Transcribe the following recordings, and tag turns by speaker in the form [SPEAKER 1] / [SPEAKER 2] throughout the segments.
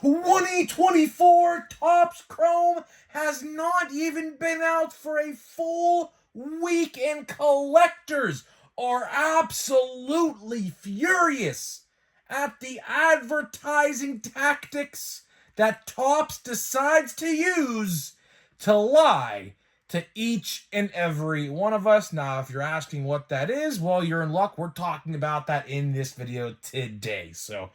[SPEAKER 1] 2024 Topps Chrome has not even been out for a full week, and collectors are absolutely furious at the advertising tactics that Topps decides to use to lie to each and every one of us. Now, if you're asking what that is, well, you're in luck. We're talking about that in this video today. So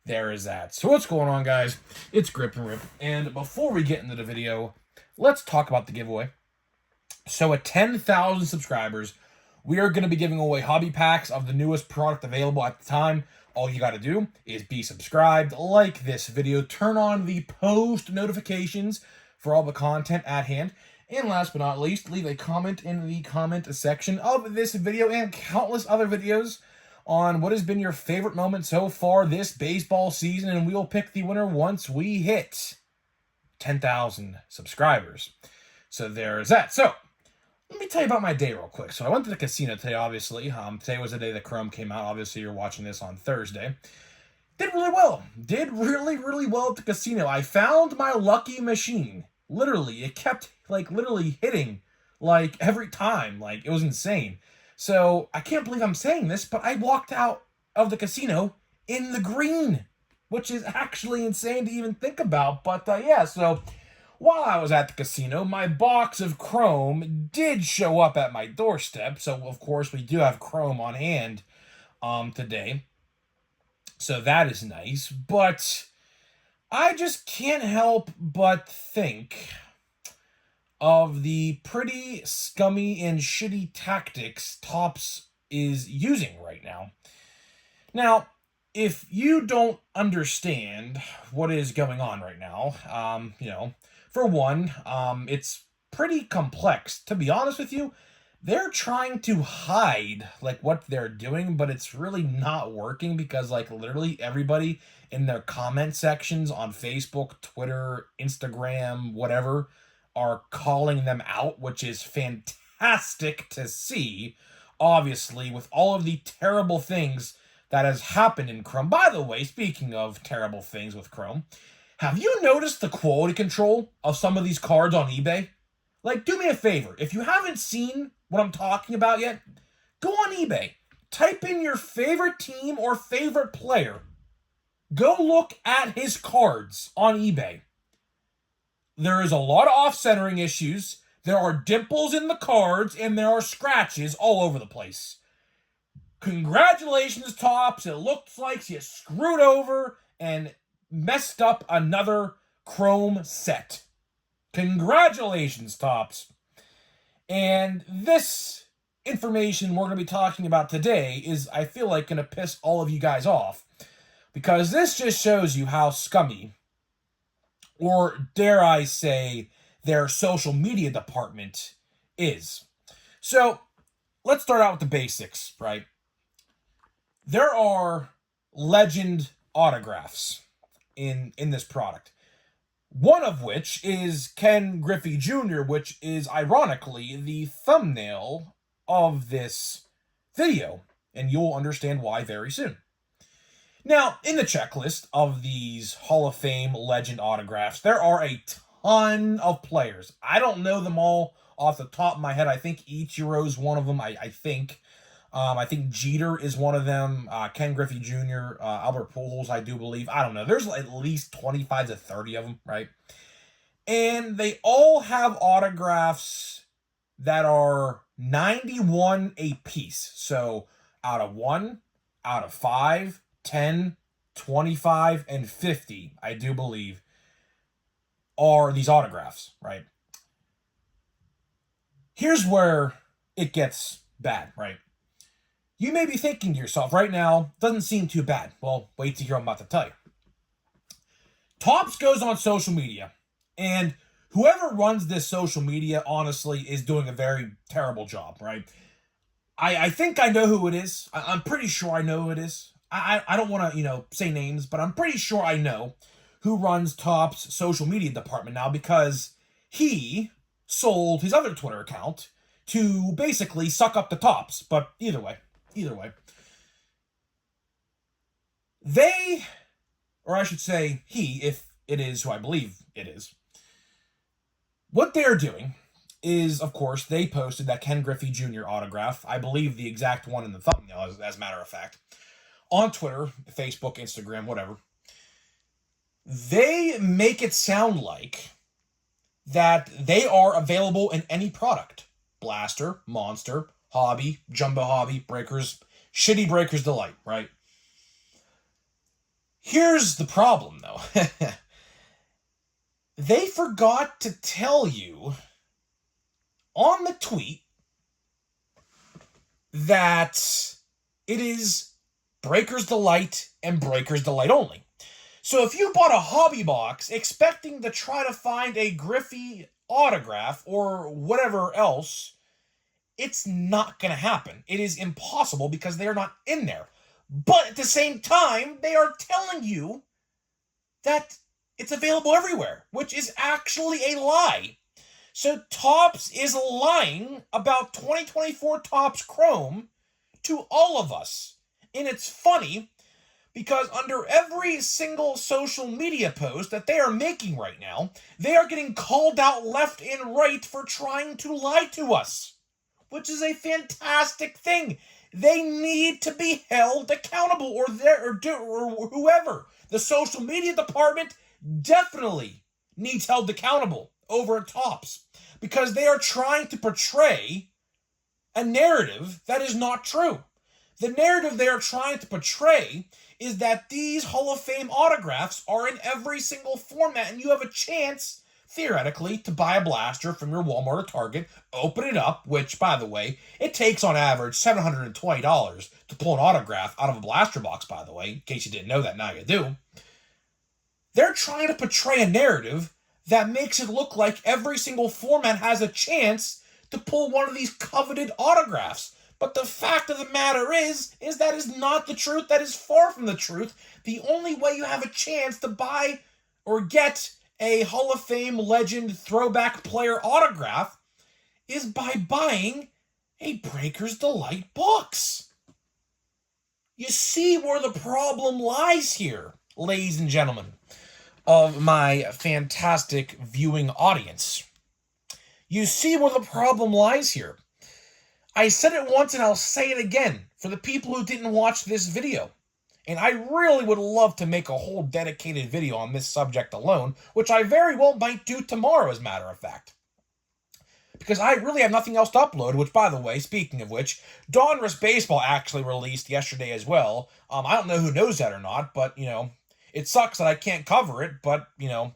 [SPEAKER 1] there is that. So what's going on, guys? It's Grip and Rip. And before we get into the video, let's talk about the giveaway. So at 10,000 subscribers, we are going to be giving away hobby packs of the newest product available at the time. All you got to do is be subscribed, like this video, turn on the post notifications for all the content at hand, and last but not least, leave a comment in the comment section of this video and countless other videos on what has been your favorite moment so far this baseball season, and we will pick the winner once we hit 10,000 subscribers. So there's that. So let me tell you about my day real quick. So I went to the casino today, obviously. Today was the day that Chrome came out. Obviously, you're watching this on Thursday. Did really well. Did really well at the casino. I found my lucky machine. Literally, it kept, literally hitting, every time. It was insane. So I can't believe I'm saying this, but I walked out of the casino in the green, which is actually insane to even think about. But yeah, so while I was at the casino, my box of Chrome did show up at my doorstep. So, of course, we do have Chrome on hand today. So that is nice. But I just can't help but think of the pretty scummy and shitty tactics Topps is using right now. Now, if you don't understand what is going on right now, for one, it's pretty complex. To be honest with you, they're trying to hide, what they're doing, but it's really not working because, literally everybody in their comment sections on Facebook, Twitter, Instagram, whatever, are calling them out, which is fantastic to see, obviously, with all of the terrible things that has happened in Chrome. By the way, speaking of terrible things with Chrome, have you noticed the quality control of some of these cards on eBay? Do me a favor. If you haven't seen what I'm talking about yet, go on eBay. Type in your favorite team or favorite player. Go look at his cards on eBay. There is a lot of off-centering issues. There are dimples in the cards, and there are scratches all over the place. Congratulations, Topps. It looks like you screwed over and messed up another Chrome set. Congratulations, Topps. And this information we're going to be talking about today is, I feel like, going to piss all of you guys off, because this just shows you how scummy, or dare I say, their social media department is. So let's start out with the basics, right? There are legend autographs in this product. One of which is Ken Griffey Jr., which is ironically the thumbnail of this video, and you'll understand why very soon. Now, in the checklist of these Hall of Fame legend autographs, there are a ton of players. I don't know them all off the top of my head. I think Ichiro's one of them, I think. I think Jeter is one of them. Ken Griffey Jr., Albert Pujols, I do believe. I don't know. There's at least 25 to 30 of them, right? And they all have autographs that are 91 a piece. So out of 1, out of 5, 10, 25, and 50, I do believe, are these autographs, right? Here's where it gets bad, right? You may be thinking to yourself right now, doesn't seem too bad. Well, wait to hear what I'm about to tell you. Topps goes on social media, and whoever runs this social media, honestly, is doing a very terrible job, right? I think I know who it is. I'm pretty sure I know who it is. I don't want to, say names, but I'm pretty sure I know who runs Topps' social media department now, because he sold his other Twitter account to basically suck up the Topps. But either way, they or I should say he, if it is who I believe it is. What they're doing is, of course, they posted that Ken Griffey Jr. autograph, I believe the exact one in the thumbnail, as a matter of fact, on Twitter, Facebook, Instagram, whatever. They make it sound like that they are available in any product. Blaster, Monster, Hobby, Jumbo Hobby, Breakers, Shitty Breakers Delight, right? Here's the problem, though. They forgot to tell you on the tweet that it is Breakers Delight and Breakers Delight only. So if you bought a hobby box expecting to try to find a Griffey autograph or whatever else, it's not going to happen. It is impossible because they are not in there. But at the same time, they are telling you that it's available everywhere, which is actually a lie. So Topps is lying about 2024 Topps Chrome to all of us. And it's funny because under every single social media post that they are making right now, they are getting called out left and right for trying to lie to us, which is a fantastic thing. They need to be held accountable, or whoever. The social media department definitely needs held accountable over at Topps because they are trying to portray a narrative that is not true. The narrative they are trying to portray is that these Hall of Fame autographs are in every single format and you have a chance, theoretically, to buy a blaster from your Walmart or Target, open it up, which, by the way, it takes on average $720 to pull an autograph out of a blaster box, by the way, in case you didn't know that, now you do. They're trying to portray a narrative that makes it look like every single format has a chance to pull one of these coveted autographs. But the fact of the matter is that is not the truth. That is far from the truth. The only way you have a chance to buy or get a Hall of Fame legend throwback player autograph is by buying a Breakers Delight box. You see where the problem lies here, ladies and gentlemen of my fantastic viewing audience. You see where the problem lies here. I said it once and I'll say it again for the people who didn't watch this video. And I really would love to make a whole dedicated video on this subject alone, which I very well might do tomorrow, as a matter of fact. Because I really have nothing else to upload, which, by the way, speaking of which, Donruss Baseball actually released yesterday as well. I don't know who knows that or not, but, it sucks that I can't cover it, but,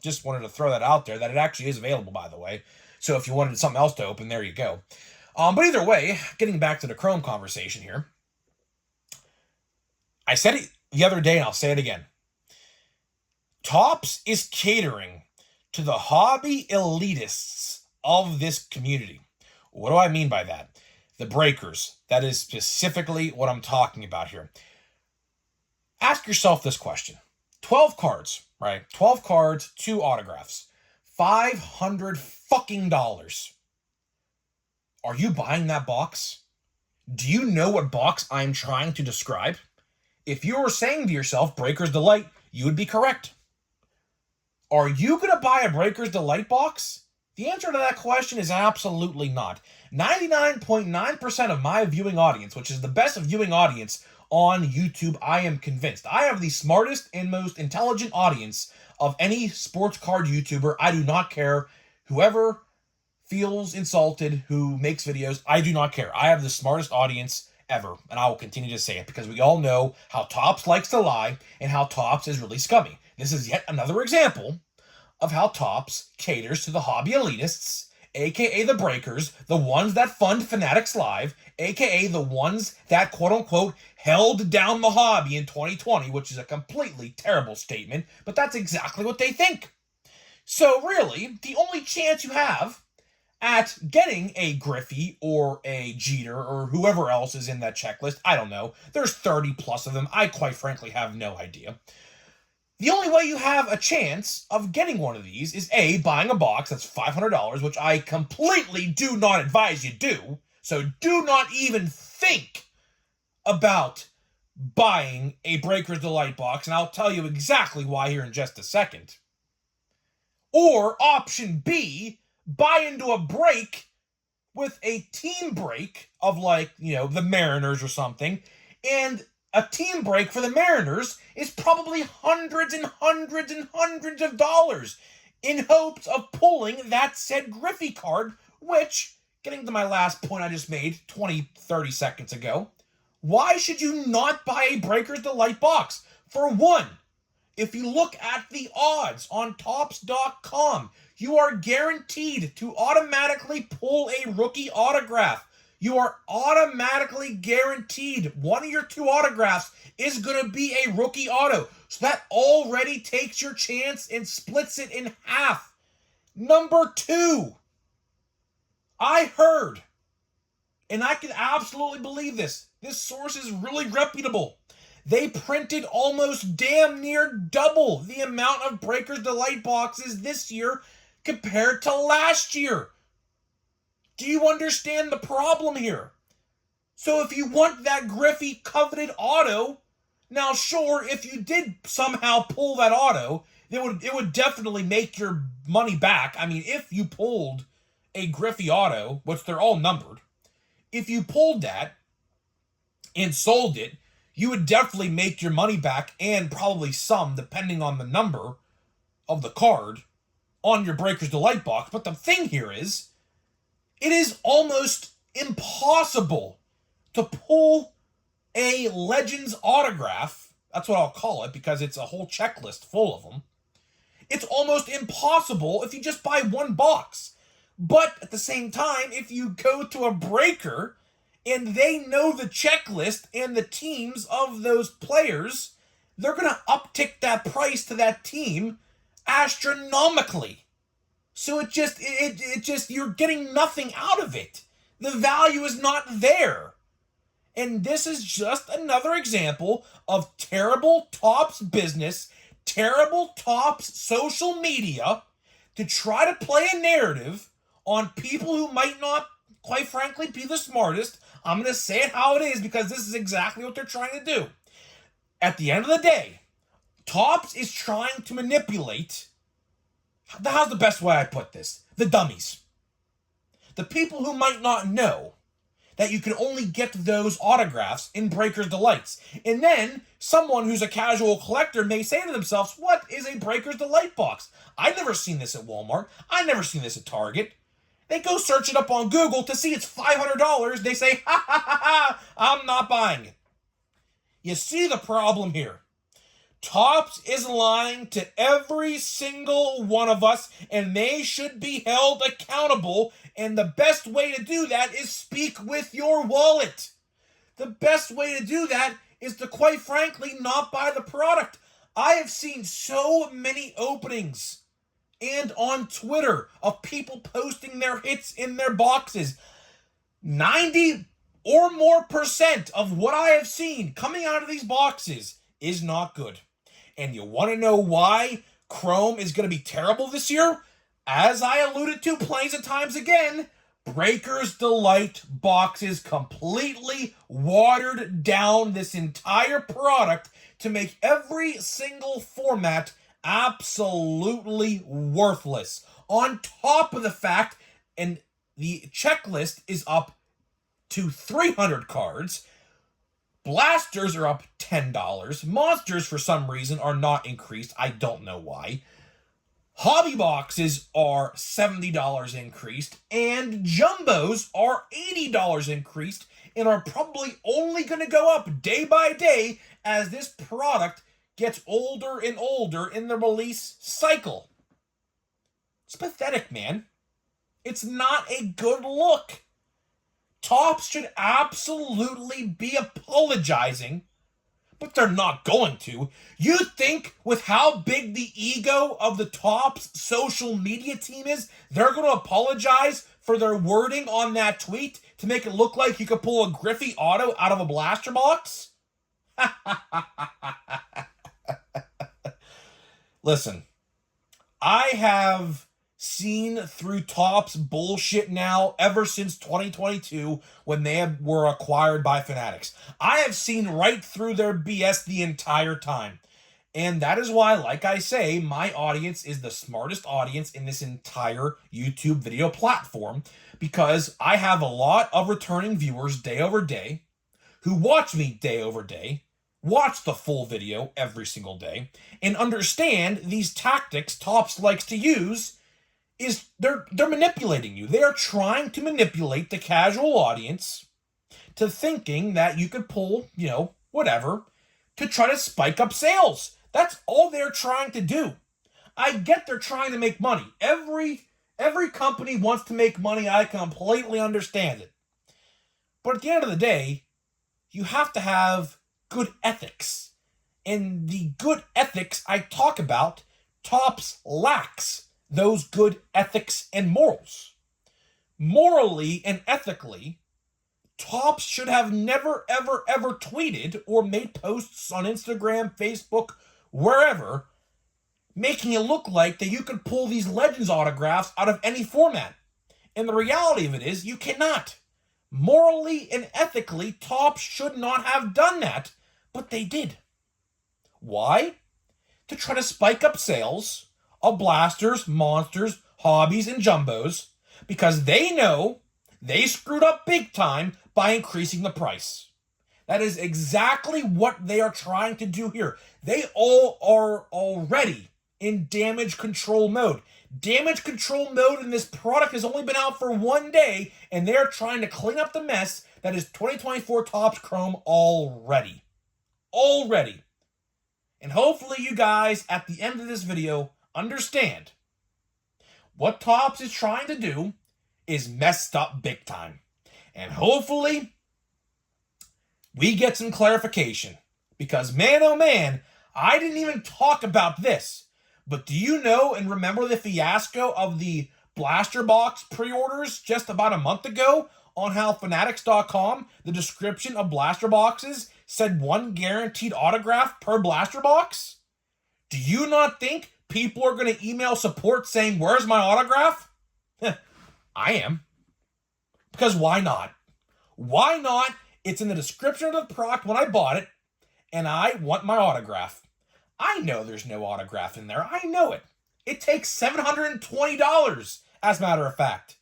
[SPEAKER 1] just wanted to throw that out there, that it actually is available, by the way. So if you wanted something else to open, there you go. But either way, getting back to the Chrome conversation here, I said it the other day and I'll say it again. Topps is catering to the hobby elitists of this community. What do I mean by that? The breakers. That is specifically what I'm talking about here. Ask yourself this question. 12 cards, right? 12 cards, 2 autographs. $500 fucking dollars. Are you buying that box? Do you know what box I'm trying to describe? If you were saying to yourself, Breakers Delight, you would be correct. Are you going to buy a Breakers Delight box? The answer to that question is absolutely not. 99.9% of my viewing audience, which is the best viewing audience on YouTube, I am convinced. I have the smartest and most intelligent audience of any sports card YouTuber. I do not care. Whoever feels insulted, who makes videos, I do not care. I have the smartest audience ever, and I will continue to say it because we all know how Topps likes to lie and how Topps is really scummy. This is yet another example of how Topps caters to the hobby elitists, aka the breakers, the ones that fund Fanatics Live, aka the ones that quote-unquote held down the hobby in 2020, which is a completely terrible statement, but that's exactly what they think. So really, the only chance you have at getting a Griffey or a Jeter or whoever else is in that checklist, I don't know. There's 30 plus of them. I quite frankly have no idea. The only way you have a chance of getting one of these is A, buying a box that's $500, which I completely do not advise you do. So do not even think about buying a Breaker's Delight box, and I'll tell you exactly why here in just a second. Or option B, buy into a break with a team break of the Mariners or something, and a team break for the Mariners is probably hundreds and hundreds and hundreds of dollars in hopes of pulling that said Griffey card, which, getting to my last point I just made 30 seconds ago, why should you not buy a Breaker's Delight box? For one, if you look at the odds on Topps.com, you are guaranteed to automatically pull a rookie autograph. You are automatically guaranteed one of your two autographs is going to be a rookie auto. So that already takes your chance and splits it in half. Number two, I heard, and I can absolutely believe this source is really reputable. They printed almost damn near double the amount of Breaker's Delight boxes this year compared to last year. Do you understand the problem here? So if you want that Griffey coveted auto, now sure, if you did somehow pull that auto, it would definitely make your money back. I mean, if you pulled a Griffey auto, which they're all numbered, if you pulled that and sold it, you would definitely make your money back and probably some, depending on the number of the card on your Breaker's Delight box. But the thing here is, it is almost impossible to pull a Legends autograph. That's what I'll call it because it's a whole checklist full of them. It's almost impossible if you just buy one box. But at the same time, if you go to a breaker and they know the checklist and the teams of those players, they're going to uptick that price to that team astronomically. So it just, you're getting nothing out of it. The value is not there. And this is just another example of terrible Topps business, terrible Topps social media to try to play a narrative on people who might not, quite frankly, be the smartest. I'm going to say it how it is because this is exactly what they're trying to do. At the end of the day, Topps is trying to manipulate, how's the best way I put this? The dummies. The people who might not know that you can only get those autographs in Breaker's Delights. And then someone who's a casual collector may say to themselves, what is a Breaker's Delight box? I've never seen this at Walmart. I've never seen this at Target. They go search it up on Google to see it's $500. They say, ha ha ha ha, I'm not buying it. You see the problem here. Topps is lying to every single one of us, and they should be held accountable, and the best way to do that is speak with your wallet. The best way to do that is to, quite frankly, not buy the product. I have seen so many openings and on Twitter of people posting their hits in their boxes. 90 or more % of what I have seen coming out of these boxes is not good. And you want to know why Chrome is going to be terrible this year? As I alluded to plenty of times again, Breaker's Delight boxes completely watered down this entire product to make every single format absolutely worthless. On top of the fact, and the checklist is up to 300 cards. Blasters are up $10. Monsters, for some reason, are not increased. I don't know why. Hobby boxes are $70 increased, and jumbos are $80 increased, and are probably only going to go up day by day as this product gets older and older in the release cycle. It's pathetic, man. It's not a good look. Topps should absolutely be apologizing, but they're not going to. You think with how big the ego of the Topps social media team is, they're going to apologize for their wording on that tweet to make it look like you could pull a Griffey auto out of a blaster box? Listen, I have seen through Topps bullshit now ever since 2022 when they were acquired by Fanatics. I have seen right through their BS the entire time. And that is why, like I say, my audience is the smartest audience in this entire YouTube video platform, because I have a lot of returning viewers day over day who watch me day over day, watch the full video every single day, and understand these tactics Topps likes to use is they're manipulating you. They are trying to manipulate the casual audience to thinking that you could pull, whatever, to try to spike up sales. That's all they're trying to do. I get they're trying to make money. Every company wants to make money. I completely understand it. But at the end of the day, you have to have good ethics. And the good ethics I talk about, Topps lacks those good ethics and morals. Morally and ethically, Topps should have never, ever, ever tweeted or made posts on Instagram, Facebook, wherever, making it look like that you could pull these Legends autographs out of any format. And the reality of it is, you cannot. Morally and ethically, Topps should not have done that, but they did. Why? To try to spike up sales of blasters, monsters, hobbies, and jumbos, because they know they screwed up big time by increasing the price. That is exactly what they are trying to do here. They all are already in damage control mode. Damage control mode in this product has only been out for 1 day, and they're trying to clean up the mess that is 2024 Topps Chrome already. Already. And hopefully you guys, at the end of this video, understand what Topps is trying to do is messed up big time. And hopefully we get some clarification, because man, oh man, I didn't even talk about this. But do you know and remember the fiasco of the Blaster Box pre-orders just about a month ago on how Fanatics.com, the description of Blaster Boxes, said 1 guaranteed autograph per Blaster Box? Do you not think people are going to email support saying, "Where's my autograph?" I am. Because why not? Why not? It's in the description of the product when I bought it, and I want my autograph. I know there's no autograph in there. I know it. It takes $720, as a matter of fact,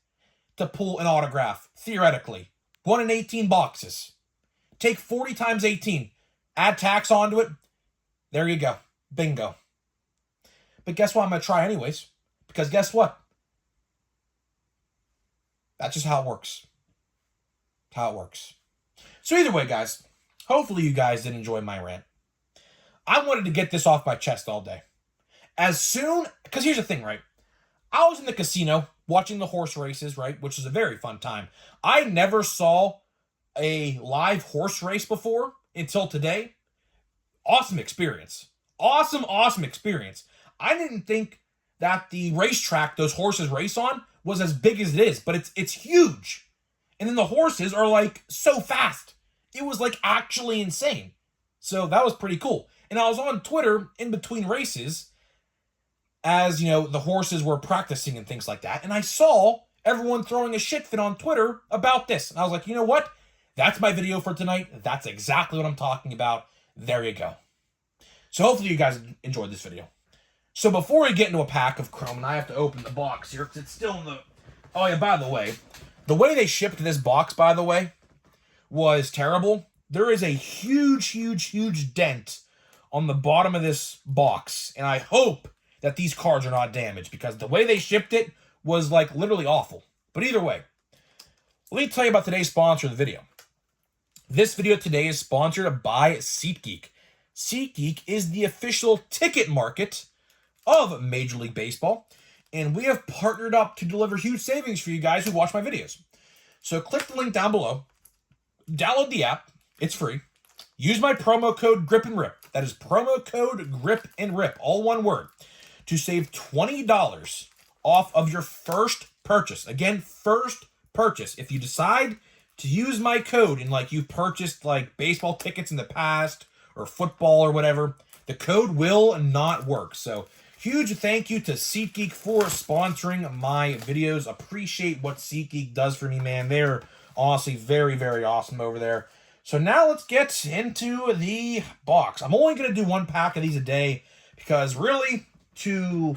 [SPEAKER 1] to pull an autograph, theoretically. 1 in 18 boxes. Take 40 times 18. Add tax onto it. There you go. Bingo. But guess what? I'm going to try anyways. Because guess what? That's just how it works. How it works. So either way, guys, hopefully you guys did enjoy my rant. I wanted to get this off my chest all day. Because here's the thing, right? I was in the casino watching the horse races, right? Which is a very fun time. I never saw a live horse race before until today. Awesome experience. Awesome experience. I didn't think that the racetrack those horses race on was as big as it is, but it's huge. And then the horses are like so fast. It was like actually insane. So that was pretty cool. And I was on Twitter in between races as, the horses were practicing and things like that. And I saw everyone throwing a shit fit on Twitter about this. And I was like, you know what? That's my video for tonight. That's exactly what I'm talking about. There you go. So hopefully you guys enjoyed this video. So before we get into a pack of Chrome, and I have to open the box here because it's still in the... Oh yeah, by the way they shipped this box, by the way, was terrible. There is a huge dent on the bottom of this box, and I hope that these cards are not damaged, because the way they shipped it was like literally awful. But either way, let me tell you about today's sponsor of the video. This video today is sponsored by SeatGeek. SeatGeek is the official ticket market of Major League Baseball, and we have partnered up to deliver huge savings for you guys who watch my videos. So click the link down below, download the app, it's free. Use my promo code GRIP and RIP. That is promo code GRIP and RIP, all one word, to save $20 off of your first purchase. Again, first purchase. If you decide to use my code and you've purchased baseball tickets in the past or football or whatever, the code will not work. So Huge thank you to SeatGeek for sponsoring my videos. Appreciate what SeatGeek does for me, man. They're honestly very, very awesome over there. So now let's get into the box. I'm only going to do 1 pack of these a day because really, to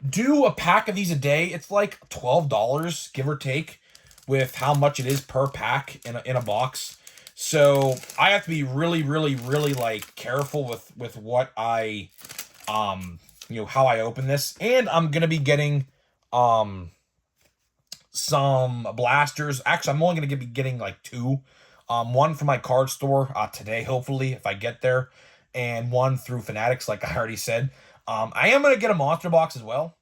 [SPEAKER 1] do a pack of these a day, it's like $12, give or take, with how much it is per pack in a box. So I have to be really, really, really like careful with what I how I open this. And I'm gonna be getting some blasters. Actually, I'm only gonna be getting like 2. One from my card store today, hopefully, if I get there, and one through Fanatics, like I already said. I am gonna get a monster box as well.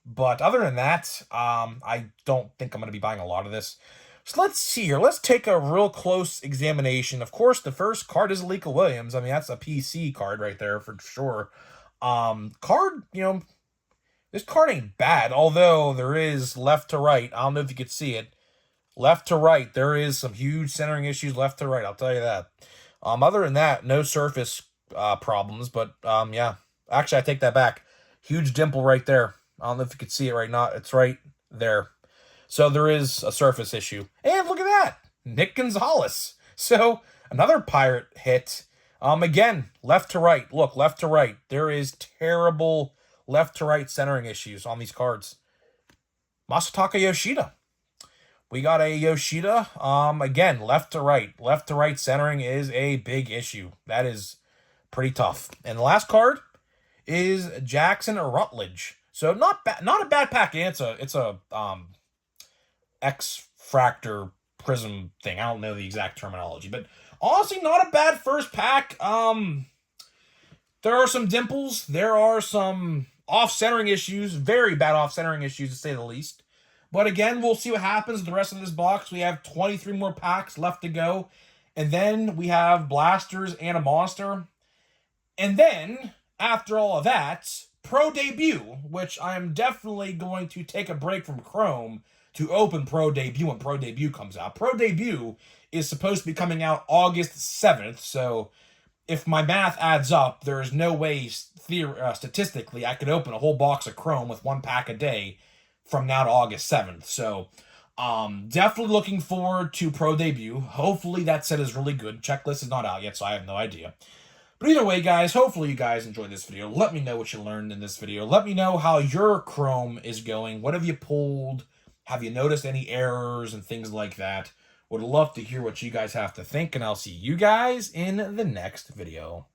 [SPEAKER 1] But other than that, I don't think I'm going to be buying a lot of this. So let's see here. Let's take a real close examination. Of course, the first card is Alika Williams. I mean, that's a PC card right there for sure. Card, this card ain't bad, although there is left to right. I don't know if you could see it. Left to right, there is some huge centering issues left to right, I'll tell you that. Other than that, no surface problems, but yeah. Actually, I take that back. Huge dimple right there. I don't know if you can see it right now. It's right there. So there is a surface issue. And look at that. Nick Gonzalez. So another Pirate hit. Again, left to right. Look, left to right. There is terrible left to right centering issues on these cards. Masataka Yoshida. We got a Yoshida. Again, left to right. Left to right centering is a big issue. That is pretty tough. And the last card is Jackson Rutledge. So not a bad pack. It's a X-Fractor prism thing. I don't know the exact terminology, but honestly, not a bad first pack. There are some dimples. There are some off-centering issues. Very bad off-centering issues, to say the least. But again, we'll see what happens with the rest of this box. We have 23 more packs left to go. And then we have blasters and a monster. And then, after all of that, Pro Debut, which I am definitely going to take a break from Chrome to open Pro Debut when Pro Debut comes out. Pro Debut is supposed to be coming out August 7th, so if my math adds up, there is no way statistically I could open a whole box of Chrome with 1 pack a day from now to August 7th. So definitely looking forward to Pro Debut. Hopefully that set is really good. Checklist is not out yet, so I have no idea. But either way, guys, hopefully you guys enjoyed this video. Let me know what you learned in this video. Let me know how your Chrome is going. What have you pulled? Have you noticed any errors and things like that? Would love to hear what you guys have to think, and I'll see you guys in the next video.